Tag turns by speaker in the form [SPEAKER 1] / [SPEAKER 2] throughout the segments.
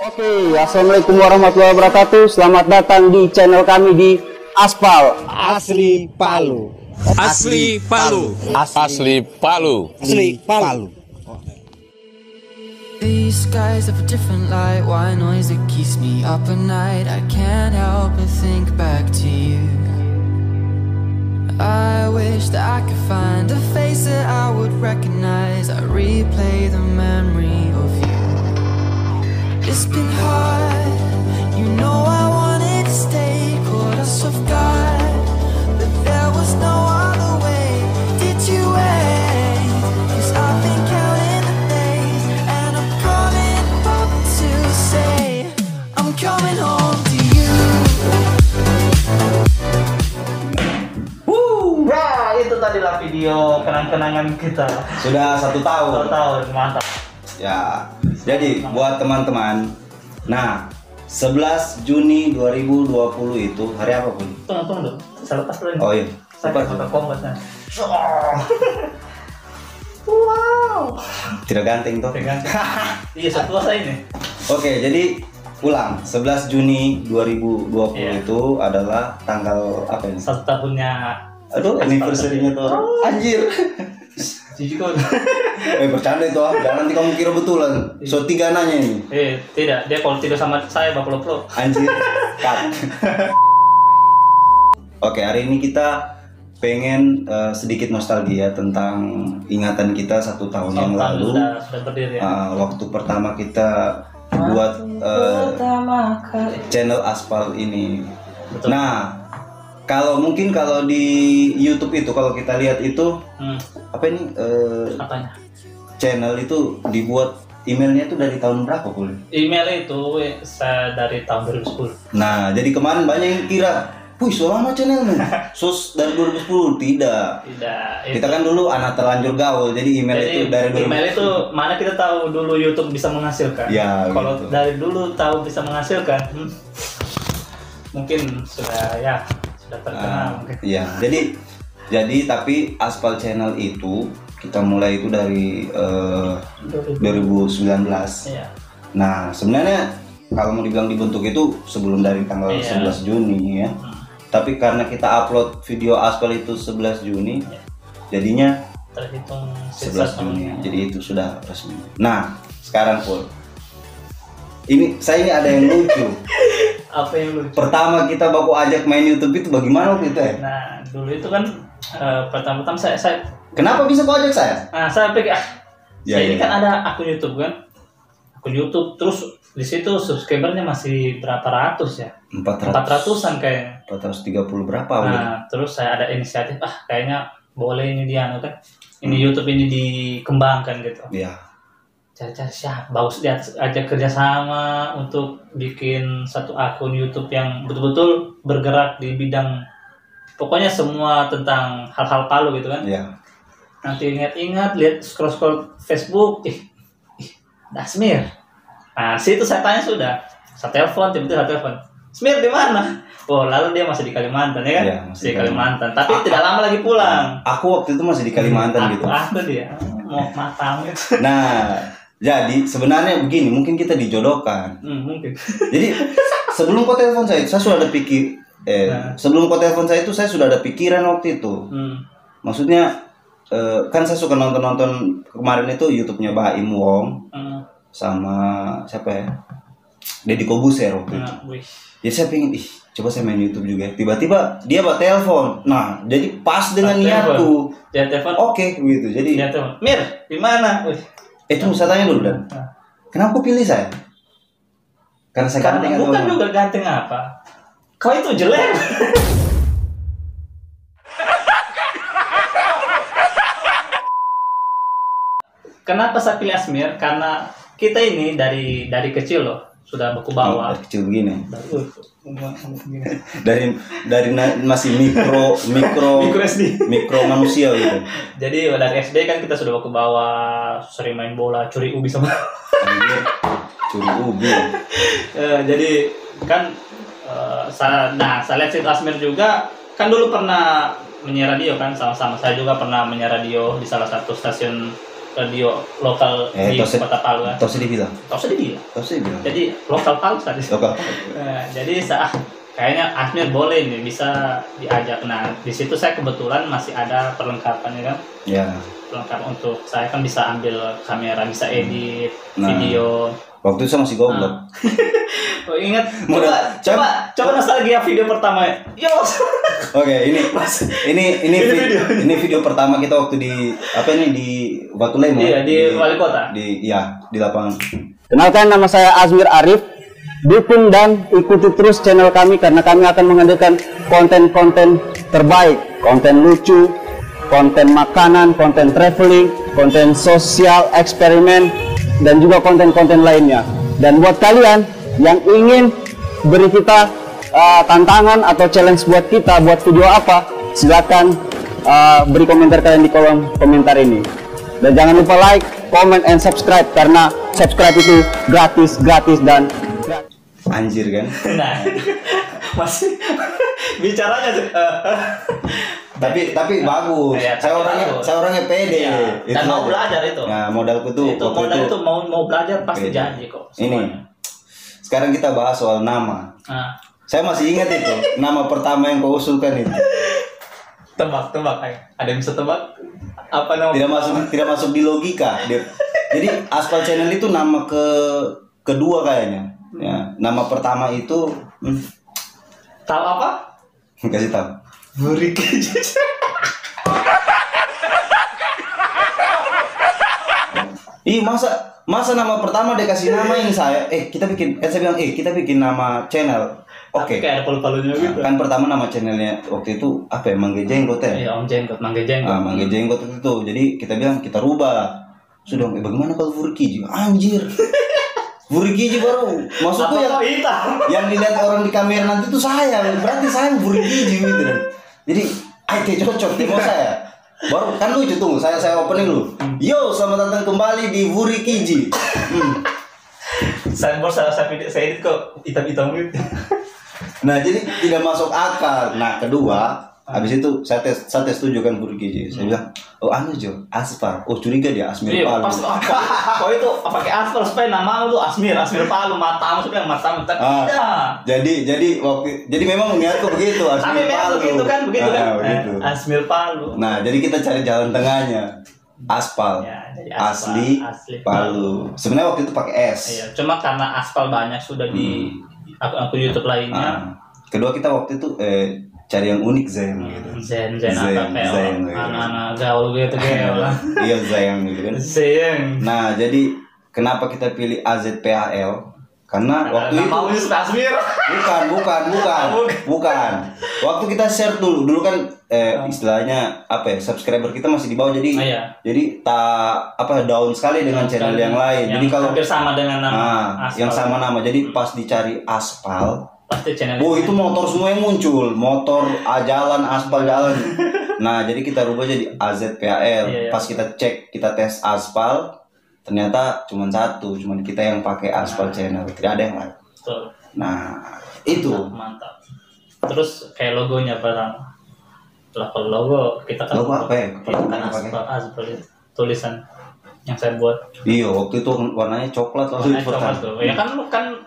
[SPEAKER 1] Oke, assalamualaikum warahmatullahi wabarakatuh. Selamat datang di channel kami di Aspal
[SPEAKER 2] Asli Palu.
[SPEAKER 3] Asli Palu. Asli Palu.
[SPEAKER 2] Asli Palu.
[SPEAKER 4] These skies have a different light. Why noise that keeps me up at night? I can't help but think back to you. I wish that I could find a face that I would recognize. I replay the memory of you. It's been hard, you know I wanted to stay, caught us off guard, but there was no other way. Did you wait? 'Cause I've been counting the days, and I'm calling up to say I'm coming home to you.
[SPEAKER 5] Ya, itu tadilah video kenang-kenangan kita.
[SPEAKER 2] Sudah 1 tahun.
[SPEAKER 5] 1 tahun, mantap.
[SPEAKER 2] Ya. Jadi buat teman-teman, nah 11 Juni 2020 itu hari apa pun?
[SPEAKER 5] Tunggu dulu. Saya lepas dulu.
[SPEAKER 2] Oh iya.
[SPEAKER 5] Saya
[SPEAKER 2] Lepas.
[SPEAKER 5] pakai kombatnya. Wow.
[SPEAKER 2] Tidak ganteng toh?
[SPEAKER 5] Iya, satu saya ini.
[SPEAKER 2] Oke, jadi ulang 11 Juni 2020
[SPEAKER 5] Iya.
[SPEAKER 2] itu adalah tanggal apa ini?
[SPEAKER 5] 1 tahunnya.
[SPEAKER 2] Aduh, anniversary-nya tuh. Anjir.
[SPEAKER 5] Jijik kok.
[SPEAKER 2] Bercanda itu ah. Jangan nanti kamu kira betulan. So 3 nanya ini.
[SPEAKER 5] Tidak. Dia kalau tidur sama saya bapak-bapak.
[SPEAKER 2] Anjir. Cut. Oke, hari ini kita pengen sedikit nostalgia tentang ingatan kita 1 tahun yang lalu.
[SPEAKER 5] Sudah berdiri ya.
[SPEAKER 2] Waktu pertama kita buat channel Aspal ini.
[SPEAKER 5] Betul.
[SPEAKER 2] Nah, kalau di YouTube itu kalau kita lihat itu apa ini
[SPEAKER 5] Apanya?
[SPEAKER 2] channel itu dibuat emailnya itu dari tahun berapa pun?
[SPEAKER 5] Email itu saya dari tahun 2010.
[SPEAKER 2] Nah, jadi kemarin banyak yang kira, "Wih, so lama channelnya." Sos dari 2010 tidak.
[SPEAKER 5] Tidak.
[SPEAKER 2] Kita kan dulu anak terlanjur gaul, jadi email
[SPEAKER 5] Jadi,
[SPEAKER 2] itu dari 2010.
[SPEAKER 5] email itu mana kita tahu dulu YouTube bisa menghasilkan.
[SPEAKER 2] Ya,
[SPEAKER 5] kalau
[SPEAKER 2] gitu.
[SPEAKER 5] dari dulu tahu bisa menghasilkan, mungkin sudah terkenal. Mungkin.
[SPEAKER 2] Iya, jadi tapi Aspal channel itu kita mulai itu dari 2019.
[SPEAKER 5] Iya.
[SPEAKER 2] Nah, sebenarnya kalau mau dibilang dibentuk itu sebelum dari tanggal 11 Juni ya. Tapi karena kita upload video Aspal itu 11 Juni, jadinya
[SPEAKER 5] Terhitung
[SPEAKER 2] 11 Juni. Jadi itu sudah resmi. Nah, sekarang Pul. Saya ini ada yang lucu.
[SPEAKER 5] Apa yang lucu?
[SPEAKER 2] Pertama kita baku ajak main YouTube itu bagaimana waktu itu ya?
[SPEAKER 5] Nah, dulu itu kan pertama-tama saya
[SPEAKER 2] Kenapa bisa kau ajak saya?
[SPEAKER 5] saya pikir
[SPEAKER 2] Ya,
[SPEAKER 5] ini
[SPEAKER 2] ya.
[SPEAKER 5] kan ada akun YouTube kan. Akun YouTube terus di situ subscribernya masih berapa ratus ya? 400-an kayaknya.
[SPEAKER 2] 430 berapa?
[SPEAKER 5] Nah, terus saya ada inisiatif, kayaknya boleh ini dia kan. Ini YouTube ini dikembangkan gitu.
[SPEAKER 2] Iya.
[SPEAKER 5] Cari-cari siapa? Bagus di atas aja kerjasama untuk bikin satu akun YouTube yang betul-betul bergerak di bidang pokoknya semua tentang hal-hal Palu gitu kan.
[SPEAKER 2] Iya.
[SPEAKER 5] Nanti ingat-ingat lihat scroll Facebook, Dasmir. Nah, situ saya tanya sudah. Saya telepon, tiba-tiba saya telepon. Smir di mana? Oh, lalu dia masih di Kalimantan ya kan?
[SPEAKER 2] Iya,
[SPEAKER 5] masih di Kalimantan. Tapi tidak lama lagi pulang.
[SPEAKER 2] Aku waktu itu masih di Kalimantan gitu.
[SPEAKER 5] Ada dia. Mau matang gitu.
[SPEAKER 2] Nah, jadi sebenarnya begini, mungkin kita dijodohkan.
[SPEAKER 5] Mungkin.
[SPEAKER 2] Jadi sebelum kau telepon saya sudah ada sebelum kau telepon saya itu saya sudah ada pikiran waktu itu. Maksudnya kan saya suka nonton kemarin itu YouTube-nya Baim Wong sama siapa ya? Deddy Kobuser waktu itu. Jadi saya pengen, coba saya main YouTube juga. Tiba-tiba dia buat telepon. Nah, jadi pas dengan niatku.
[SPEAKER 5] Dia telepon.
[SPEAKER 2] Oke, gitu. Jadi
[SPEAKER 5] Dia telepon. Mir, di mana?
[SPEAKER 2] Tunggu saya tanya dulu Dan. Kenapa kau pilih saya? Karena saya ganteng atau
[SPEAKER 5] bukan
[SPEAKER 2] apa?
[SPEAKER 5] juga ganteng apa. Kau itu jelek. Kenapa saya pilih Asmir? Karena kita ini dari kecil loh sudah baku bawah.
[SPEAKER 2] Dari kecil begini.
[SPEAKER 5] Dari
[SPEAKER 2] Masih mikro
[SPEAKER 5] SD.
[SPEAKER 2] mikro manusia gitu.
[SPEAKER 5] Jadi dari SD kan kita sudah baku bawah, sering main bola, curi ubi sama.
[SPEAKER 2] Anjir, curi ubi.
[SPEAKER 5] Jadi kan saya lihat si Asmir juga kan dulu pernah menyiar radio kan sama-sama. Saya juga pernah menyiar radio di salah satu stasiun radio lokal di Kota Palu kan.
[SPEAKER 2] Tos dibilang.
[SPEAKER 5] Jadi lokal Palu tadi.
[SPEAKER 2] Lokal.
[SPEAKER 5] Jadi kayaknya Asmir boleh nih bisa diajak. Nah di situ saya kebetulan masih ada perlengkapannya kan.
[SPEAKER 2] Ya.
[SPEAKER 5] Perlengkapan untuk saya kan bisa ambil kamera, bisa edit video.
[SPEAKER 2] Waktu itu saya masih goblok.
[SPEAKER 5] Oh ingat, coba nostalgia video pertama. Yo.
[SPEAKER 2] Oke, ini video pertama kita waktu di Batu Lemo.
[SPEAKER 5] Iya, di Wali Kota.
[SPEAKER 2] Di lapangan.
[SPEAKER 1] Kenalkan, nama saya Azmir Arif. Dukung dan ikuti terus channel kami karena kami akan menghadirkan konten-konten terbaik, konten lucu, konten makanan, konten traveling, konten sosial, eksperimen, dan juga konten-konten lainnya. Dan buat kalian yang ingin beri kita tantangan atau challenge buat kita buat video apa, silakan beri komentar kalian di kolom komentar ini. Dan jangan lupa like, comment, and subscribe karena subscribe itu gratis dan
[SPEAKER 2] anjir kan.
[SPEAKER 5] Nah, masih bicaranya
[SPEAKER 2] tapi bagus.
[SPEAKER 5] Ya,
[SPEAKER 2] saya orangnya pede.
[SPEAKER 5] Ya, dan mau belajar itu.
[SPEAKER 2] Nah, modalku tuh
[SPEAKER 5] itu mau belajar pasti pede. Janji kok. Semuanya.
[SPEAKER 2] Ini. Sekarang kita bahas soal nama. Saya masih ingat itu, nama pertama yang kau usulkan itu.
[SPEAKER 5] Tebak. Ada yang bisa tebak? Apa nama?
[SPEAKER 2] Tidak masuk di logika. Jadi Aspal Channel itu nama kedua kayaknya. Ya, nama pertama itu
[SPEAKER 5] tahu apa?
[SPEAKER 2] Kasih tahu.
[SPEAKER 5] Buriki.
[SPEAKER 2] Ih, masa nama pertama dia kasih nama ini saya. Saya bilang kita bikin nama channel. Oke.
[SPEAKER 5] Kayak ada palu-palunya gitu.
[SPEAKER 2] Kan pertama nama channelnya waktu itu apa ya? Mangga Jenggot ya?
[SPEAKER 5] Iya, Om Jenggot, Mangga Jenggot.
[SPEAKER 2] Mangga Jenggot itu. Jadi kita bilang kita rubah. Sudah, bagaimana kalau Buriki? Anjir. Buriki baru. Maksudku yang dilihat orang di kamera nanti itu saya. Berarti saya Buriki gitu. Jadi, cocok demo saya. Baru kan lucu tunggu, saya opening dulu. Yo, selamat datang kembali di Buriki.
[SPEAKER 5] Saya edit kok hitam-hitam gitu.
[SPEAKER 2] Nah, jadi tidak masuk akal. Nah, kedua, habis itu saya tes tunjukkan Buriki. Saya bilang, oh Jo, Aspal. Oh, curiga dia Asmir Palu.
[SPEAKER 5] Kok itu pakai Aspal supaya nama lu Asmir Palu, matamu sebenarnya matamu.
[SPEAKER 2] Jadi memang niatku begitu, Asmir Palu.
[SPEAKER 5] Begitu kan?
[SPEAKER 2] Begitu.
[SPEAKER 5] Asmir Palu.
[SPEAKER 2] Nah, jadi kita cari jalan tengahnya. Aspal.
[SPEAKER 5] Ya,
[SPEAKER 2] asli Palu. Sebenarnya waktu itu pakai S.
[SPEAKER 5] Iya, cuma karena Aspal banyak sudah di akun YouTube lainnya.
[SPEAKER 2] Kedua kita waktu itu cari yang unik Zen gitu.
[SPEAKER 5] Zen anak-anak gaul gitu kayak.
[SPEAKER 2] Iya Zen gitu kan.
[SPEAKER 5] Zen.
[SPEAKER 2] Nah, jadi kenapa kita pilih AZPAL? Karena waktu itu
[SPEAKER 5] Asmir.
[SPEAKER 2] Bukan. Waktu kita share dulu kan istilahnya apa ya? Subscriber kita masih di bawah jadi down sekali dengan channel yang lain. Jadi kalau
[SPEAKER 5] hampir sama dengan nama
[SPEAKER 2] yang sama nama. Jadi pas dicari Aspal,
[SPEAKER 5] pasti channel
[SPEAKER 2] itu motor semua yang muncul, motor jalan aspal jalan. Nah, jadi kita rubah jadi AZPAL. Pas kita cek, kita tes Aspal, ternyata cuma kita yang pakai Aspal Channel, tidak ada yang lain.
[SPEAKER 5] Betul.
[SPEAKER 2] Nah, itu
[SPEAKER 5] mantap. Terus kayak logonya logo kita kan
[SPEAKER 2] logo apa ya?
[SPEAKER 5] Aspal tulisan yang saya buat.
[SPEAKER 2] Iya, waktu itu warnanya coklat
[SPEAKER 5] tuh. Ya kan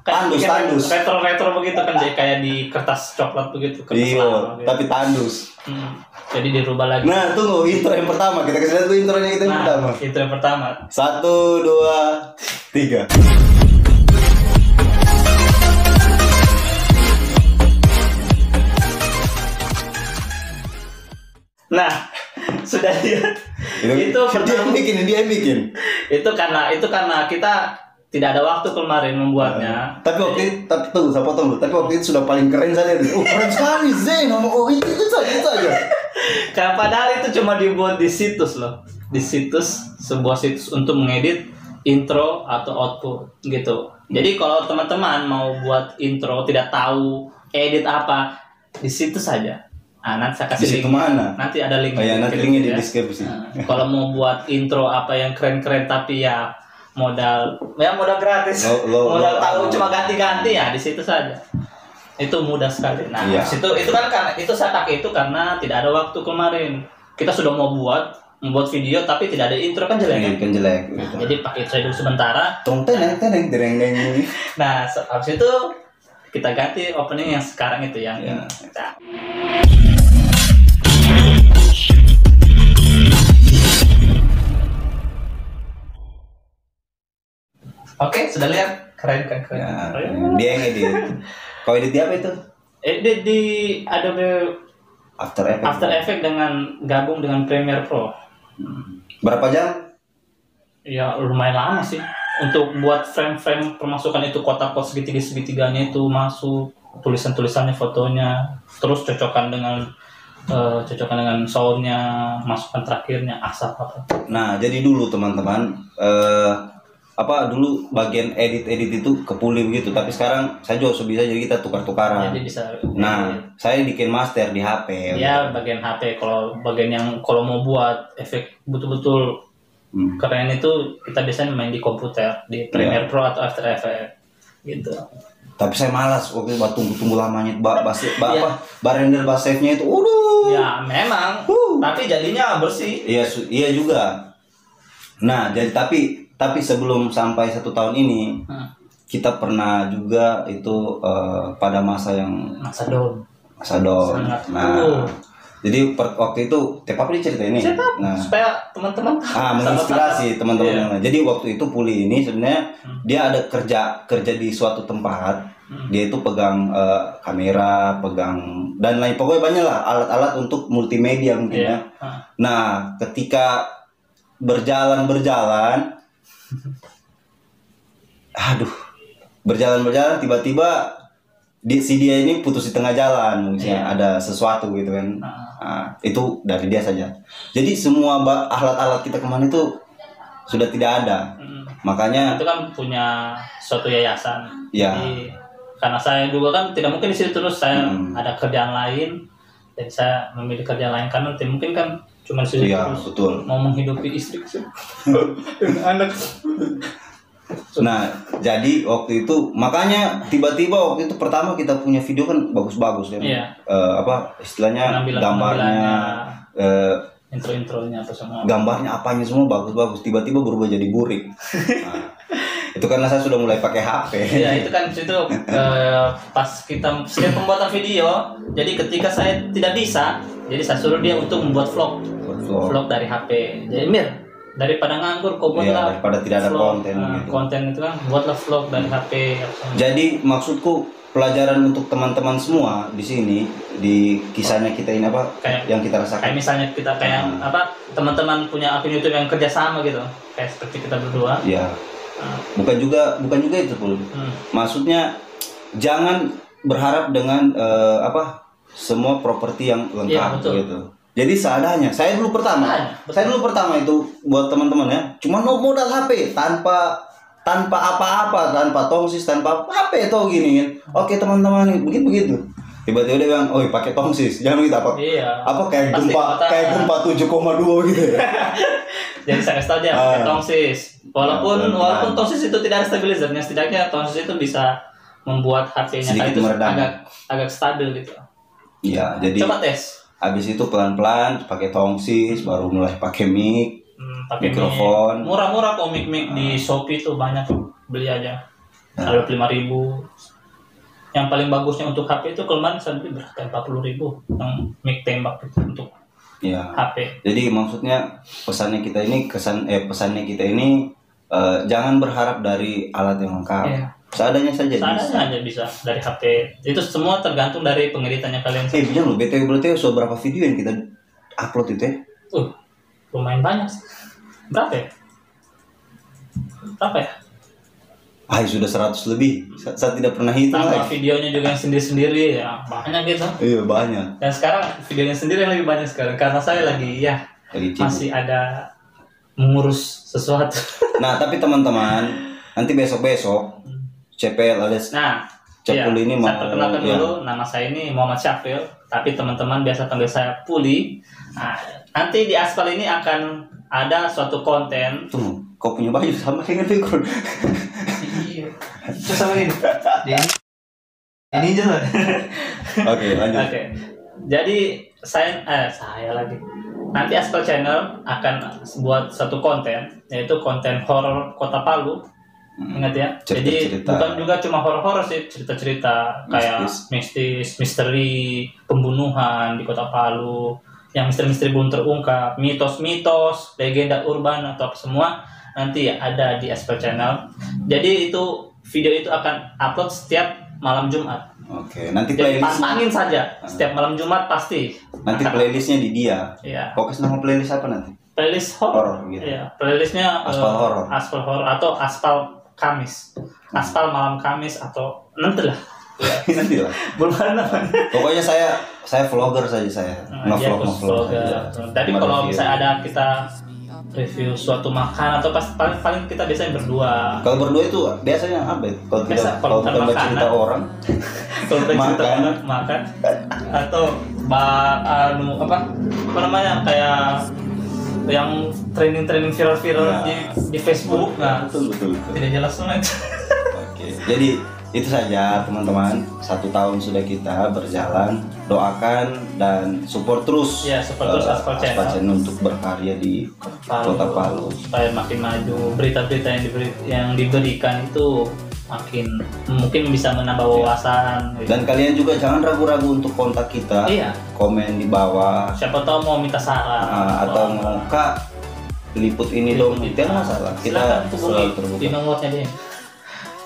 [SPEAKER 2] tandus.
[SPEAKER 5] Retro begitu kan, kayak di kertas coklat begitu.
[SPEAKER 2] Iya, tapi tandus.
[SPEAKER 5] Jadi dirubah lagi.
[SPEAKER 2] Nah, tunggu intro yang pertama. Kita kasih lihat dulu intronya kita yang pertama.
[SPEAKER 5] Intro yang pertama.
[SPEAKER 2] 1, 2, 3.
[SPEAKER 5] Nah, sudah lihat. Itu pertama.
[SPEAKER 2] Dia bikin.
[SPEAKER 5] Itu karena kita tidak ada waktu kemarin membuatnya.
[SPEAKER 2] Tapi tunggu, saya potong dulu. Tapi waktu itu sudah paling keren saya. Keren sekali Zen. Itu saja.
[SPEAKER 5] Karena padahal itu cuma dibuat di situs loh. Di sebuah situs untuk mengedit intro atau output gitu. Jadi kalau teman-teman mau buat intro tidak tahu edit apa, di situs saja. Nanti saya kasih link.
[SPEAKER 2] Mana?
[SPEAKER 5] Nanti ada link.
[SPEAKER 2] Nanti linknya di deskripsi.
[SPEAKER 5] Kalau mau buat intro apa yang keren-keren tapi ya modal gratis. Modal tahu cuma ganti-ganti ya di situ saja. Itu mudah sekali. Nah, itu kan karena itu saya pakai itu karena tidak ada waktu kemarin. Kita sudah mau buat membuat video tapi tidak ada intro kan jelek kan?
[SPEAKER 2] Kan jelek.
[SPEAKER 5] Nah,
[SPEAKER 2] Gitu.
[SPEAKER 5] jadi pakai intro dulu sementara.
[SPEAKER 2] Teneng dereng.
[SPEAKER 5] Nah, habis itu kita ganti opening yang sekarang itu yang
[SPEAKER 2] Ya.
[SPEAKER 5] Nah. Oke, sudah lihat keren kan? Keren.
[SPEAKER 2] Ya,
[SPEAKER 5] Keren.
[SPEAKER 2] dia yang edit. Kau edit di apa itu?
[SPEAKER 5] Edit di Adobe
[SPEAKER 2] After Effects.
[SPEAKER 5] After Effects dengan gabung dengan Premiere Pro.
[SPEAKER 2] Berapa jam?
[SPEAKER 5] Ya lumayan lama sih untuk buat frame-frame pemasukan itu kotak-kotak segitiga-segitiganya itu masuk, tulisan-tulisannya, fotonya, terus cocokkan dengan soundnya, masukan terakhirnya, asap apa.
[SPEAKER 2] Nah, jadi dulu teman-teman, dulu bagian edit itu ke Puli begitu, tapi sekarang saya juga bisa, jadi kita tukar-tukaran.
[SPEAKER 5] Jadi bisa.
[SPEAKER 2] Nah, saya bikin master di HP.
[SPEAKER 5] Ya bagian HP, kalau bagian yang kalau mau buat efek betul-betul keren itu kita biasanya main di komputer, di Premiere Pro atau After Effects gitu.
[SPEAKER 2] Tapi saya malas waktu itu tunggu lamanya render save-nya itu.
[SPEAKER 5] Ya memang, tapi jadinya bersih.
[SPEAKER 2] Iya juga. Nah, jadi tapi sebelum sampai 1 tahun ini kita pernah juga itu pada masa down.
[SPEAKER 5] Sangat.
[SPEAKER 2] Nah, jadi waktu itu tepat cerita ini. Nah,
[SPEAKER 5] supaya teman-teman
[SPEAKER 2] menginspirasi teman-teman yang lain. Jadi waktu itu Puli ini sebenarnya dia ada kerja di suatu tempat. Dia itu pegang kamera, pegang dan lain pokoknya banyak lah alat-alat untuk multimedia mungkin ya. Nah, ketika berjalan tiba-tiba si dia ini putus di tengah jalan mungkin ada sesuatu gitu kan. Nah, itu dari dia saja. Jadi semua alat-alat kita kemana itu sudah tidak ada. Makanya
[SPEAKER 5] itu kan punya suatu yayasan.
[SPEAKER 2] Ya.
[SPEAKER 5] Jadi karena saya juga kan tidak mungkin di situ terus, saya ada kerjaan lain, jadi saya memilih kerjaan lain karena mungkin kan cuma di situ terus
[SPEAKER 2] betul.
[SPEAKER 5] mau menghidupi istri anak.
[SPEAKER 2] Nah, jadi waktu itu makanya tiba-tiba waktu itu pertama kita punya video kan bagus-bagus kan.
[SPEAKER 5] Iya.
[SPEAKER 2] Istilahnya gambarnya
[SPEAKER 5] intro-intronya apa semua.
[SPEAKER 2] Gambarnya apanya semua bagus-bagus, tiba-tiba berubah jadi burik. Nah, itu karena saya sudah mulai pakai HP.
[SPEAKER 5] Iya, itu kan situ pas kita setiap pembuatan video. Jadi ketika saya tidak bisa, jadi saya suruh dia untuk membuat vlog dari HP. Jadi Mir, daripada nganggur kau buatlah
[SPEAKER 2] daripada tidak ada
[SPEAKER 5] vlog.
[SPEAKER 2] konten gitu.
[SPEAKER 5] Konten itu kan buatlah vlog dari HP.
[SPEAKER 2] Jadi maksudku pelajaran untuk teman-teman semua di sini di kisahnya kita ini yang kita rasakan.
[SPEAKER 5] Kayak misalnya kita teman-teman punya akun YouTube yang kerjasama gitu, kayak seperti kita berdua.
[SPEAKER 2] Iya. Bukan juga itu Pul. Maksudnya jangan berharap dengan semua properti yang lengkap gitu. Jadi seadanya. Saya dulu pertama itu buat teman-teman ya, cuma modal HP tanpa apa-apa, tanpa tongsis, tanpa HP itu gini kan. Oke teman-teman, begitu. Tiba-tiba dia bilang, "Oh, pakai tongsis." Jangan begitu apa?
[SPEAKER 5] Iya.
[SPEAKER 2] Apa kayak gempa 7,2 gitu ya.
[SPEAKER 5] Jadi saya kasih tahu dia pakai tongsis. Walaupun tongsis itu tidak ada stabilizernya, setidaknya tongsis itu bisa membuat HP-nya itu agak stabil gitu.
[SPEAKER 2] Iya, jadi
[SPEAKER 5] coba tes.
[SPEAKER 2] Habis itu pelan-pelan pakai tongsis, baru mulai pakai mic,
[SPEAKER 5] pakai
[SPEAKER 2] mikrofon.
[SPEAKER 5] Murah-murah kok mic di Shopee tuh banyak, beli aja. Ada 5.000. Yang paling bagusnya untuk HP itu kemarin saya beli berapa? 40.000 yang mic tembak itu untuk HP.
[SPEAKER 2] Jadi maksudnya pesannya kita ini jangan berharap dari alat yang lengkap.
[SPEAKER 5] Iya.
[SPEAKER 2] Seadanya saja
[SPEAKER 5] bisa dari HP. Itu semua tergantung dari pengeditannya kalian.
[SPEAKER 2] Jangan BTW berapa video yang kita upload itu ya?
[SPEAKER 5] Lumayan banyak sih. Berapa ya?
[SPEAKER 2] Sudah 100 lebih. Saya tidak pernah hitung
[SPEAKER 5] tambah
[SPEAKER 2] lagi.
[SPEAKER 5] videonya juga yang sendiri-sendiri ya banyak gitu.
[SPEAKER 2] Iya banyak.
[SPEAKER 5] Dan sekarang videonya sendiri yang lebih banyak sekarang karena saya lagi masih ada mengurus sesuatu.
[SPEAKER 2] Nah tapi teman-teman nanti besok CPL alias Capul ini
[SPEAKER 5] saya perkenalkan dulu, nama saya ini Muhammad Syafil, tapi teman-teman biasa panggil saya Puli. Nah, nanti di Aspal ini akan ada suatu konten.
[SPEAKER 2] Tuh, kau punya baju sama dengan background.
[SPEAKER 5] Iya. Terus sama ini. Ini jelas.
[SPEAKER 2] Oke, lanjut.
[SPEAKER 5] Oke. Jadi saya lagi. Nanti Aspal Channel akan buat satu konten, yaitu konten horor Kota Palu. Ingat ya. Jadi bukan juga cuma horor-horor sih, cerita-cerita kayak mistis, misteri, pembunuhan di Kota Palu, yang misteri-misteri belum terungkap, mitos-mitos, legenda urban atau apa semua nanti ada di Aspal Channel. Jadi itu video itu akan upload setiap malam Jumat.
[SPEAKER 2] Oke, nanti
[SPEAKER 5] Jadi
[SPEAKER 2] playlist
[SPEAKER 5] pantangin saja setiap malam Jumat pasti.
[SPEAKER 2] nanti playlistnya di dia.
[SPEAKER 5] Iya.
[SPEAKER 2] Fokus nama playlist apa nanti?
[SPEAKER 5] Playlist horor
[SPEAKER 2] Horor, gitu.
[SPEAKER 5] Iya, playlistnya
[SPEAKER 2] Aspal horor.
[SPEAKER 5] Aspal horor atau Aspal Kamis. Aspal malam Kamis atau nanti lah.
[SPEAKER 2] Nanti lah.
[SPEAKER 5] Belum ada namanya.
[SPEAKER 2] Pokoknya saya vlogger saja saya.
[SPEAKER 5] Dia
[SPEAKER 2] Nge-vlog.
[SPEAKER 5] Tadi kalau misalnya ada kita review suatu makan atau paling kita biasanya berdua.
[SPEAKER 2] Kalau berdua itu biasanya apa? Kalau
[SPEAKER 5] Biasa,
[SPEAKER 2] kita kalau
[SPEAKER 5] bukan
[SPEAKER 2] kita
[SPEAKER 5] makanan.
[SPEAKER 2] cerita orang,
[SPEAKER 5] Kalau kita cerita
[SPEAKER 2] Makan.
[SPEAKER 5] orang makan atau apa namanya kayak yang training viral di Facebook. Nah,
[SPEAKER 2] betul.
[SPEAKER 5] tidak jelas banget.
[SPEAKER 2] Oke. Jadi itu saja teman-teman. 1 tahun sudah kita berjalan. Doakan dan support terus.
[SPEAKER 5] Ya, support terus Aspal Channel.
[SPEAKER 2] untuk berkarya di Kota Palu.
[SPEAKER 5] Supaya makin maju, berita-berita yang diberikan itu mungkin bisa menambah wawasan.
[SPEAKER 2] Dan kalian juga jangan ragu-ragu untuk kontak kita.
[SPEAKER 5] Iya.
[SPEAKER 2] Komen di bawah.
[SPEAKER 5] Siapa tahu mau minta saran
[SPEAKER 2] Atau mau Kak liput ini dong.
[SPEAKER 5] Liput
[SPEAKER 2] Tidak
[SPEAKER 5] itu.
[SPEAKER 2] masalah. Kita
[SPEAKER 5] Silakan
[SPEAKER 2] selalu
[SPEAKER 5] hubungi
[SPEAKER 2] terbuka.
[SPEAKER 5] di nomornya dia.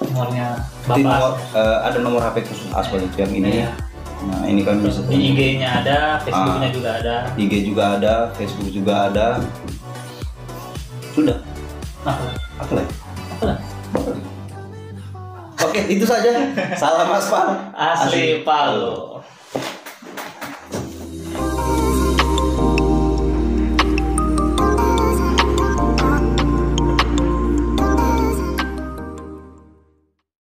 [SPEAKER 5] Nomornya
[SPEAKER 2] Di
[SPEAKER 5] Bapak.
[SPEAKER 2] nomor, ada nomor HP khusus Aspal itu yang ini.
[SPEAKER 5] Iya.
[SPEAKER 2] Nah ini kan bisa
[SPEAKER 5] Di IG-nya ada, Facebook-nya juga ada.
[SPEAKER 2] IG juga ada, Facebook juga ada. Sudah. Apa lagi? Oke, itu saja. Salam Aspal.
[SPEAKER 5] Asli Palu.